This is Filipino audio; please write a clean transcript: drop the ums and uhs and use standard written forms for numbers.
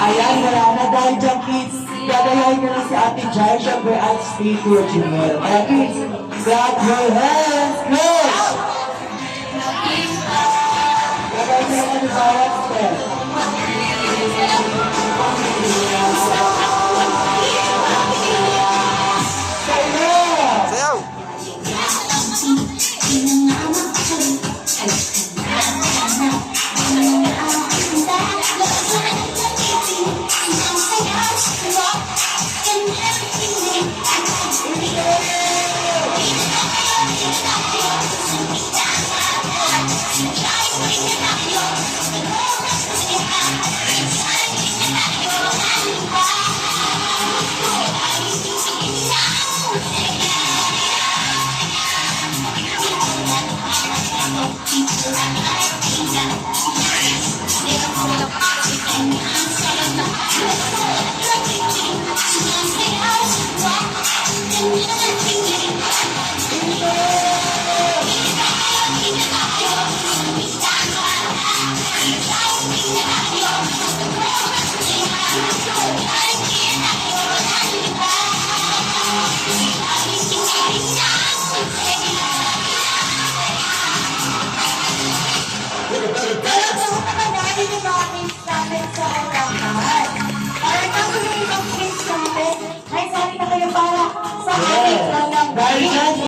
Ayan, wala na dahil dyan, kids. Gagayahin ko na si Ate Jai, syempre, at Steve Junior. Kaya, kids, clap your hands, kids! Gagayahin ko na ni bawat step. Sayaw! Dahil dyan,